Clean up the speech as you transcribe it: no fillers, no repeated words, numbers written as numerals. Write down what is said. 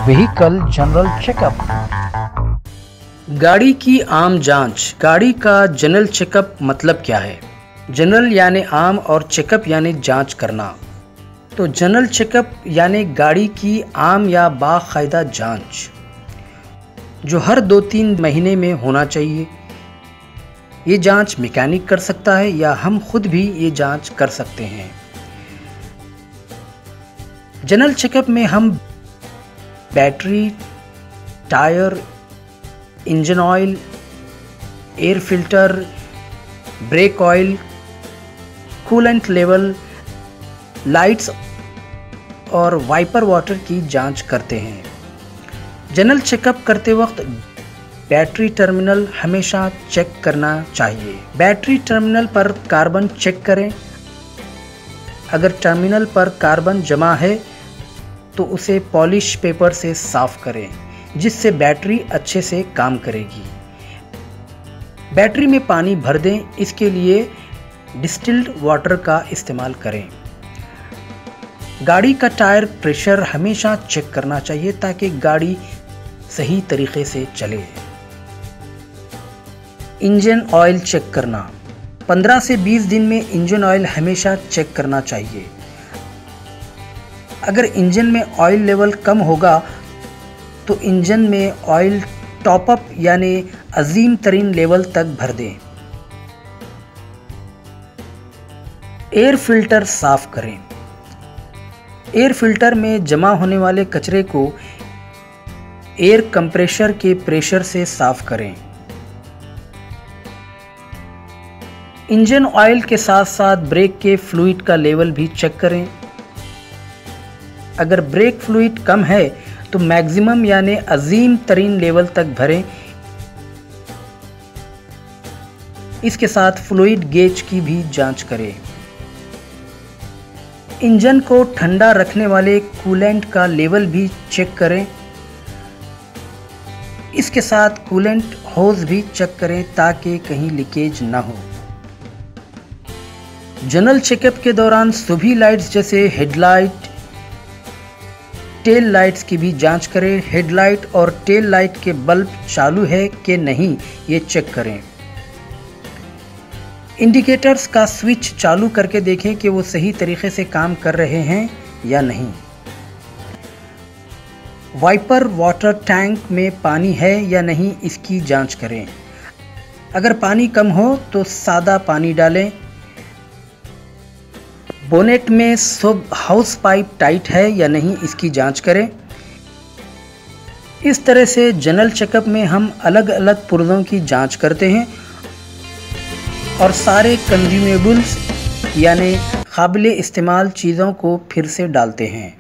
Vehicle general checkup. गाड़ी की आम जांच। गाड़ी का जनरल चेकअप मतलब क्या है? जनरल यानी आम और चेकअप यानी जांच करना। तो जनरल चेकअप यानी गाड़ी की आम या बाकायदा जांच जो हर 2-3 महीने में होना चाहिए। ये जांच मैकेनिक कर सकता है या हम खुद भी ये जांच कर सकते हैं। जनरल चेकअप में हम battery, tyre, engine oil, air filter, brake oil, coolant level, lights और वाइपर वाटर की जांच करते हैं। जनरल चेकअप करते वक्त बैटरी टर्मिनल हमेशा चेक करना चाहिए। बैटरी टर्मिनल पर कार्बन चेक करें। अगर टर्मिनल पर कार्बन जमा है तो उसे पॉलिश पेपर से साफ करें, जिससे बैटरी अच्छे से काम करेगी। बैटरी में पानी भर दें, इसके लिए डिस्टिल्ड वाटर का इस्तेमाल करें। गाड़ी का टायर प्रेशर हमेशा चेक करना चाहिए ताकि गाड़ी सही तरीके से चले। इंजन ऑयल चेक करना। 15 से 20 दिन में इंजन ऑयल हमेशा चेक करना चाहिए। अगर इंजन में ऑयल लेवल कम होगा तो इंजन में ऑयल टॉपअप यानी अजीम तरीन लेवल तक भर दें। एयर फिल्टर साफ करें। एयर फिल्टर में जमा होने वाले कचरे को एयर कंप्रेसर के प्रेशर से साफ करें। इंजन ऑयल के साथ साथ ब्रेक के फ्लूइड का लेवल भी चेक करें। अगर ब्रेक फ्लूइड कम है तो मैक्सिमम यानी अजीम तरीन लेवल तक भरें। इसके साथ फ्लूइड गेज की भी जांच करें। इंजन को ठंडा रखने वाले कूलेंट का लेवल भी चेक करें। इसके साथ कूलेंट होज भी चेक करें ताकि कहीं लीकेज ना हो। जनरल चेकअप के दौरान सभी लाइट्स जैसे हेडलाइट, टेल लाइट्स की भी जांच करें। हेडलाइट और टेल लाइट के बल्ब चालू है कि नहीं ये चेक करें। इंडिकेटर्स का स्विच चालू करके देखें कि वो सही तरीके से काम कर रहे हैं या नहीं। वाइपर वाटर टैंक में पानी है या नहीं इसकी जांच करें। अगर पानी कम हो तो सादा पानी डालें। बोनेट में सब हाउस पाइप टाइट है या नहीं इसकी जांच करें। इस तरह से जनरल चेकअप में हम अलग अलग पुर्जों की जांच करते हैं और सारे कंज्यूमेबल्स यानी काबिले इस्तेमाल चीज़ों को फिर से डालते हैं।